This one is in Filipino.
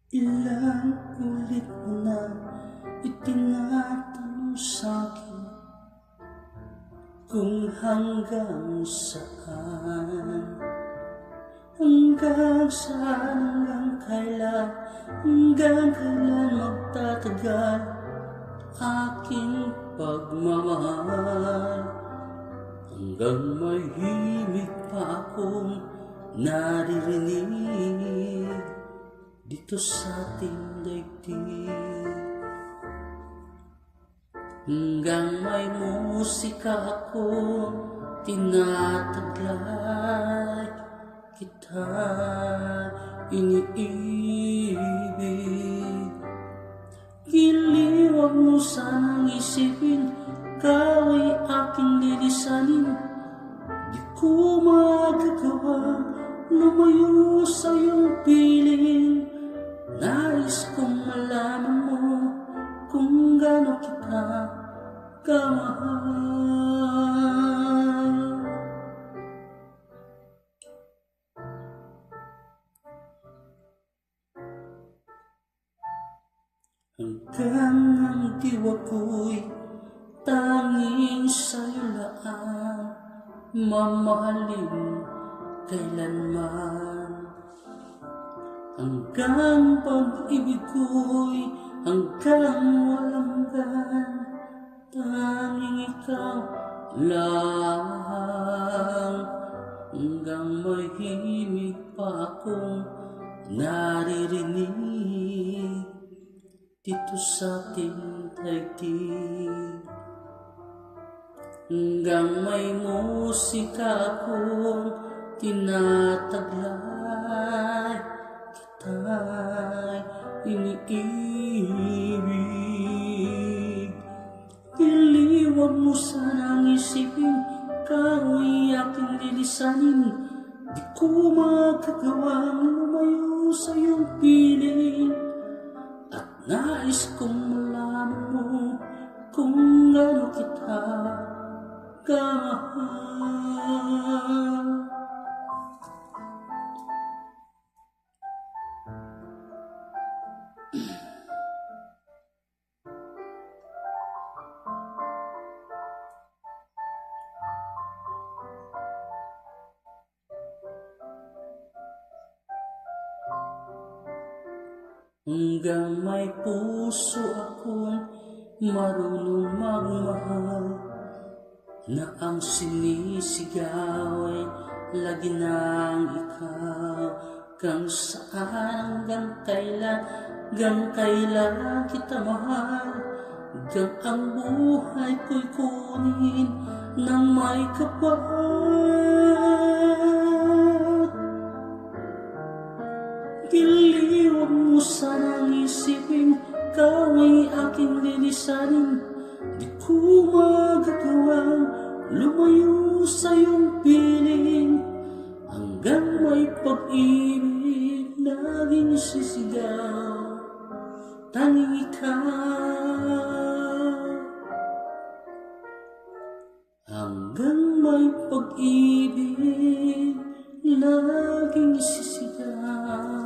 Ilang ulit mo na itinatanong sa'kin kung hanggang saan, hanggang saan, hanggang kailan magtatagal aking pagmamahal, hanggang may himig pa akong naririnig dito sa ating daigdig, hanggang may musika akong tinataglay, kita iniibig. Giliwag mo sanang isipin, ikaw ay aking lilisanin. Di ko magagawa lumayo sa iyong piling. Nais kong malaman mo kung gaano kita kamahal. Hanggang ang diwa ko'y tanging sa'yo lang mamahalin kailanman. Hanggang pag-ibig ko'y hanggang walang hanggan, tanging ikaw lang. Hanggang may himig pa akong naririnig dito sa ating daigdig, hanggang may musika akong tinataglay, kita'y iniibig. Iliwag mo sanang isipin, ikaw ay aking lilisanin. Di ko magagawang lumayo sa iyong piling, at nais kong malaman mo kung gaano kita kamahal. Hanggang may puso akong marunong magmahal, na ang sinisigaw ay lagi ng ikaw. Hanggang saan, hanggang kailan kita mahal, hanggang ang buhay ko'y kunin ng may kapal. Giliwag mo sanang isipin, ikaw ay aking lilisanin. Di ko magagawang lumayo sa iyong piling, hanggang may pag-ibig laging sisigaw, tanging ikaw. Hanggang may pag-ibig laging sisigaw,